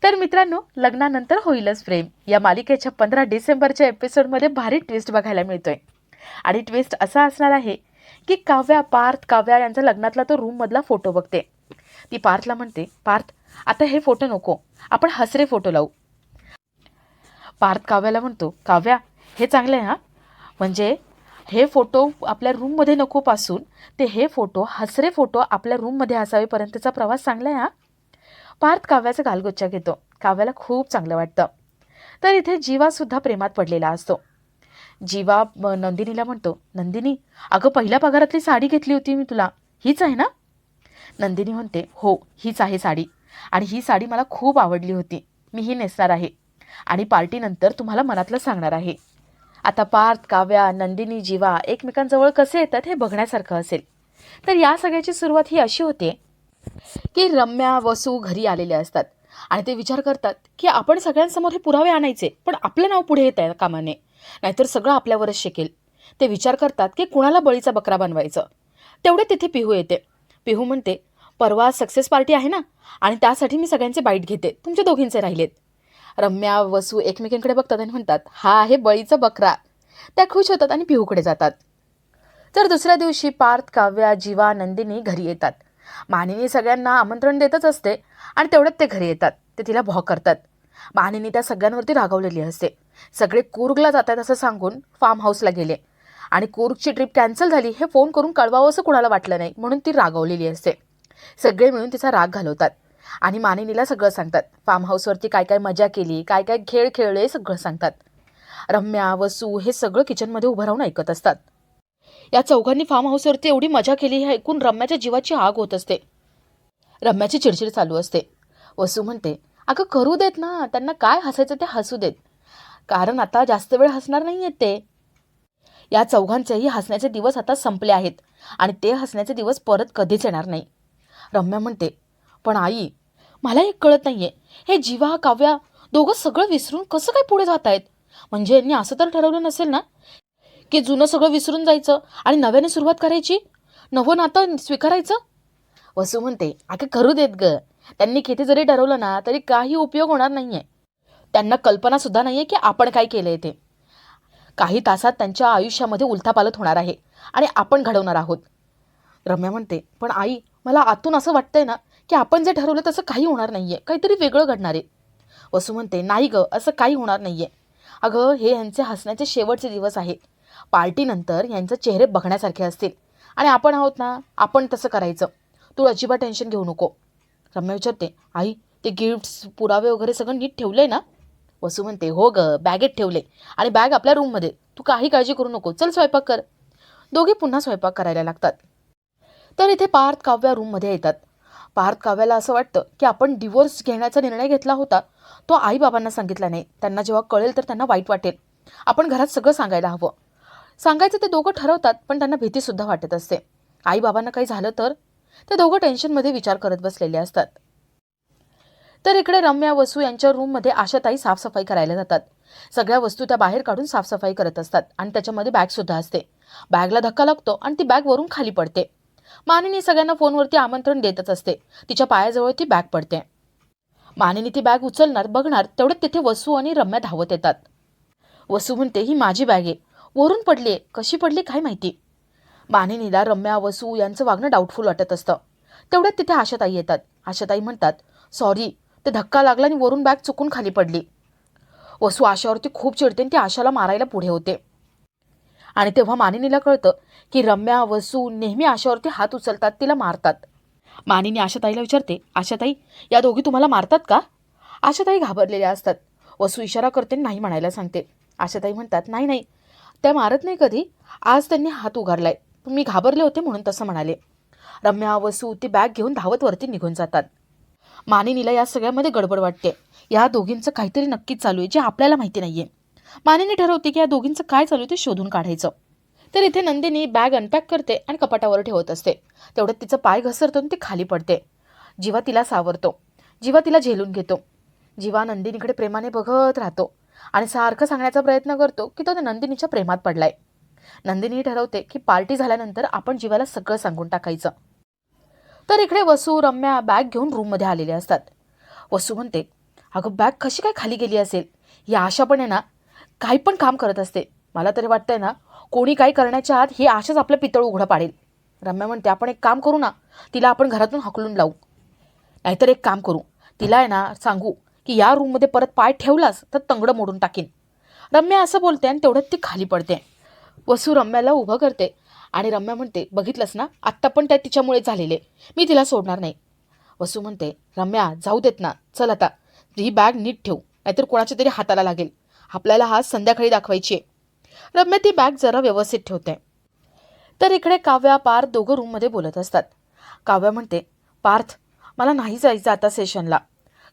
तर मित्रांनो, लग्नानंतर होईलच प्रेम या मालिकेच्या 15 डिसेंबरच्या एपिसोडमध्ये भारी ट्विस्ट बघायला मिळतोय. आणि ट्विस्ट असा असणार आहे की काव्या यांचा लग्नातला तो रूममधला फोटो बघते. ती पार्थला म्हणते, पार्थ आता हे फोटो नको, आपण हसरे फोटो लावू. पार्थ काव्याला म्हणतो, काव्या हे चांगलं आहे हां, म्हणजे हे फोटो आपल्या रूममध्ये नको पासून ते हे फोटो हसरे फोटो आपल्या रूममध्ये असावेपर्यंतचा प्रवास चांगला आहे हां. पार्थ काव्याचा गालगोच्चा घेतो. काव्याला खूप चांगलं वाटतं. तर इथे जीवासुद्धा प्रेमात पडलेला असतो. जीवा नंदिनीला म्हणतो, नंदिनी अगं पहिल्या पगारातली साडी घेतली होती मी तुला, हीच आहे ना? नंदिनी म्हणते, हो हीच आहे साडी, आणि ही साडी मला खूप आवडली होती, मी ही नेसणार आहे आणि पार्टीनंतर तुम्हाला मनातलं सांगणार आहे. आता पार्थ, काव्या, नंदिनी, जीवा एकमेकांजवळ कसे येतात हे बघण्यासारखं असेल. तर या सगळ्याची सुरुवात ही अशी होते की रम्या, वसू घरी आलेले असतात आणि ते विचार करतात की आपण सगळ्यांसमोर हे पुरावे आणायचे, पण आपलं नाव पुढे येत आहे कामा नये, नाहीतर सगळं आपल्यावरच शेकेल. ते विचार करतात की कुणाला बळीचा बकरा बनवायचं. तेवढे तिथे पिहू येते. पिहू म्हणते, परवा सक्सेस पार्टी आहे ना, आणि त्यासाठी मी सगळ्यांचे बाईट घेते, तुमच्या दोघींचे राहिलेत. रम्या, वसू एकमेकांकडे बघतात आणि म्हणतात, हा आहे बळीचा बकरा. त्या खुश होतात आणि पिहूकडे जातात. तर दुसऱ्या दिवशी पार्थ, काव्या, जीवा, नंदिनी घरी येतात. मानिनी सगळ्यांना आमंत्रण देतच असते आणि तेवढ्यात ते घरी येतात. ते तिला भॉ करतात. मानिनी त्या सगळ्यांवरती रागावलेली असते. सगळे कूर्गला जातात असं सांगून फार्म हाऊसला गेले आणि कूर्गची ट्रिप कॅन्सल झाली हे फोन करून कळवावं असं कुणाला वाटलं नाही, म्हणून ती रागावलेली असते. सगळे मिळून तिचा राग घालवतात आणि मानिनीला सगळं सांगतात. फार्म हाऊसवरती काय काय मजा केली, काय काय खेळ खेळले सगळं सांगतात. रम्या, वसू हे सगळं किचनमध्ये उभं राहून ऐकत असतात. या चौघांनी फार्म हाऊसवरती एवढी मजा केली हे ऐकून रम्याच्या जीवाची आग होत असते. रम्याची चिडचिड चालू असते. वसू म्हणते, अगं करू देत ना, त्यांना काय हसायचं ते हसू देत, कारण आता जास्त वेळ हसणार नाही आहेत ते. या चौघांचेही हसण्याचे दिवस आता संपले आहेत आणि ते हसण्याचे दिवस परत कधीच येणार नाही. रम्या म्हणते, पण आई मला एक कळत नाहीये, हे जीवा, काव्या दोघं सगळं विसरून कसं काय पुढे जात आहेत? म्हणजे यांनी असं तर ठरवलं नसेल ना की जुनं सगळं विसरून जायचं आणि नव्याने सुरुवात करायची, नवं नातं स्वीकारायचं? वसू म्हणते, अगं करू देत ग, त्यांनी किती जरी ठरवलं ना तरी काही उपयोग होणार नाहीये. त्यांना कल्पना सुद्धा नाहीये की आपण काय केलंय ते. काही तासात त्यांच्या आयुष्यामध्ये उलथापालथ होणार आहे आणि आपण घडवणार आहोत. रम्या म्हणते, पण आई मला आतून असं वाटतंय ना की आपण जे ठरवलं तसं काही होणार नाहीये, काहीतरी वेगळं घडणार आहे. वसू म्हणते, नाही ग, असं काही होणार नाहीये. अगं हे यांचे हसण्याचे शेवटचे दिवस आहेत. पार्टीनंतर यांचे चेहरे बघण्यासारखे असतील आणि आपण आहोत ना, आपण तसं करायचं. तू अजिबात टेन्शन घेऊ नको. रम्या विचारते, आई ते गिफ्ट्स, पुरावे वगैरे सगळं नीट ठेवलंय ना? वसू म्हणते, हो ग, बॅगेत ठेवले आणि बॅग आपल्या रूममध्ये, तू काही काळजी करू नको, चल स्वयंपाक कर. दोघे पुन्हा स्वयंपाक करायला लागतात. तर इथे पार्थ, काव्या रूममध्ये येतात. पार्थ काव्याला असं वाटतं की आपण डिवोर्स घेण्याचा निर्णय घेतला होता तो आईबाबांना सांगितला नाही. त्यांना जेव्हा कळेल तर त्यांना वाईट वाटेल. आपण घरात सगळं सांगायला हवं. सांगायचं ते दोघं ठरवतात, पण त्यांना भीतीसुद्धा वाटत असते. आईबाबांना काही झालं तर? ते दोघं टेन्शनमध्ये विचार करत बसलेले असतात. तर इकडे रम्या, वसू यांच्या रूममध्ये आशाताई साफसफाई करायला जातात. सगळ्या वस्तू त्या बाहेर काढून साफसफाई करत असतात आणि त्याच्यामध्ये बॅगसुद्धा असते. बॅगला धक्का लागतो आणि ती बॅग वरून खाली पडते. मानिनी सगळ्यांना फोनवरती आमंत्रण देतच असते. तिच्या पायाजवळ ती बॅग पडते. मानिनी ती बॅग उचलणार, बघणार तेवढ्यात तिथे वसू आणि रम्या धावत येतात. वसू म्हणते, ही माझी बॅग आहे, वरून पडली, कशी पडली काय माहिती. मानिनीला रम्या, वसू यांचं वागणं डाऊटफुल वाटत असतं. तेवढ्यात तिथे आशाताई येतात. आशाताई म्हणतात, सॉरी, ते धक्का लागला आणि वरून बॅग चुकून खाली पडली. वसू आशावरती खूप चिडते आणि ती आशाला मारायला पुढे होते. आणि तेव्हा मानिनीला कळतं की रम्या, वसू नेहमी आशावरती हात उचलतात, तिला मारतात. मानिनी आशाताईला विचारते, आशाताई या दोघी तुम्हाला मारतात का? आशाताई घाबरलेल्या असतात. वसू इशारा करते, नाही म्हणायला सांगते. आशाताई म्हणतात, नाही नाही, त्या मारत नाही कधी, आज त्यांनी हात उगारलाय, मी घाबरले होते म्हणून तसं म्हणाले. रम्या, वसू ती बॅग घेऊन धावत वरती निघून जातात. मानिनीला या सगळ्यामध्ये गडबड वाटते. या दोघींचं काहीतरी नक्कीच चालू आहे जे आपल्याला माहिती नाहीये. मानिनी ठरवते की या दोघींचं काय चालू आहे ते शोधून काढायचं. तर इथे नंदिनी बॅग अनपॅक करते आणि कपाटावर ठेवत असते. तेवढ्यात तिचं पाय घसरतो आणि ती खाली पडते. जीवा तिला सावरतो. जीवा तिला झेलून घेतो. जीवा नंदिनीकडे प्रेमाने बघत राहतो आणि सारखं सांगण्याचा प्रयत्न करतो की तो नंदिनीच्या प्रेमात पडलाय. नंदिनी ठरवते की पार्टी झाल्यानंतर आपण जीवाला सगळं सांगून टाकायचं. तर इकडे वसू, रम्या बॅग घेऊन रूममध्ये आलेले असतात. वसू म्हणते, अगं बॅग कशी काय खाली गेली असेल, ही आशा पण आहे ना काही पण काम करत असते. मला तरी वाटतंय ना कोणी काही करण्याच्या आत ही आशाच आपलं पितळ उघडं पाडेल. रम्या म्हणते आपण एक काम करू ना, तिला आपण घरातून हाकलून लावू. नाहीतर एक काम करू, तिला आहे ना सांगू की या रूममध्ये परत पाय ठेवलास तर तंगडं मोडून टाकीन. रम्या असं बोलते आणि तेवढ्यात ती खाली पडते. वसू रम्याला उभं करते आणि रम्या म्हणते बघितलंस ना, आत्ता पण त्या तिच्यामुळे झालेले, मी तिला सोडणार नाही. वसू म्हणते रम्या जाऊ देत ना, चल आता ही बॅग नीट ठेव, नाहीतर कोणाच्या तरी हाताला लागेल. आपल्याला हा संध्याकाळी दाखवायची आहे. रम्या ती बॅग जरा व्यवस्थित ठेवते. तर इकडे काव्या पार्थ दोघं रूममध्ये बोलत असतात. काव्या म्हणते पार्थ मला नाही जायचं आता सेशनला,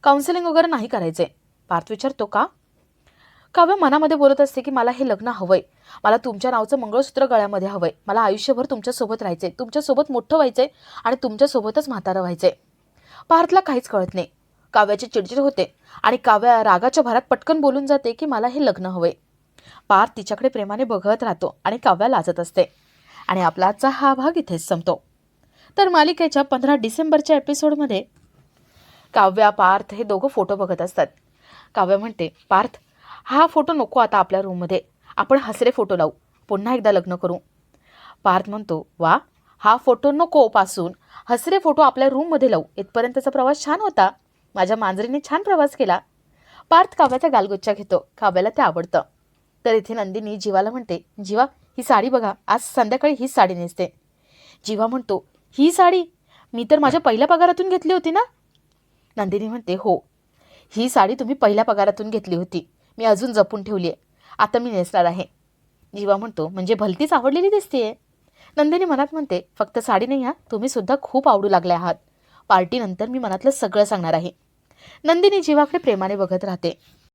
काउन्सिलिंग वगैरे नाही करायचंय. पार्थ विचारतो का? काव्य मनामध्ये बोलत असते की मला हे लग्न हवंय, मला तुमच्या नावचं मंगळसूत्र गळ्यामध्ये हवंय, मला आयुष्यभर तुमच्यासोबत राहायचंय, तुमच्यासोबत मोठं व्हायचंय आणि तुमच्यासोबतच म्हातारं व्हायचंय. पार्थला काहीच कळत नाही. काव्याची चिडचिड होते आणि काव्या रागाच्या भरात पटकन बोलून जाते की मला हे लग्न हवंय. पार्थ तिच्याकडे प्रेमाने बघत राहतो आणि काव्या लाजत असते. आणि आपला आजचा हा भाग इथेच संपतो. तर मालिकेच्या 15 डिसेंबरच्या एपिसोडमध्ये काव्या पार्थ हे दोघं फोटो बघत असतात. काव्या म्हणते पार्थ हा फोटो नको आता आपल्या रूममध्ये, आपण हसरे फोटो लावू, पुन्हा एकदा लग्न करू. पार्थ म्हणतो वा, हा फोटो नको पासून हसरे फोटो आपल्या रूममध्ये लावू, इथपर्यंतचा प्रवास छान होता, माझ्या मांजरीने छान प्रवास केला. पार्थ काव्याचा गालगुच्चा घेतो, काव्याला ते आवडतं. तर इथे नंदिनी जीवाला म्हणते जीवा ही साडी बघा, आज संध्याकाळी हीच साडी नेसते. जीवा म्हणतो ही साडी मी तर माझ्या पहिल्या पगारातून घेतली होती ना. नंदिनी म्हणते हो, ही साडी तुम्ही पहिल्या पगारातून घेतली होती, मी अजून जपून ठेवली आहे, आता मी नेसणार आहे. जीवा म्हणतो म्हणजे भलतीच आवडलेली दिसतेय. नंदिनी मनात म्हणते फक्त साडी नाही हा, तुम्ही सुद्धा खूप आवडू लागले आहात, पार्टीनंतर मी मनातलं सगळं सांगणार आहे. नंदिनी जीवाकडे प्रेमाने बघत राहते.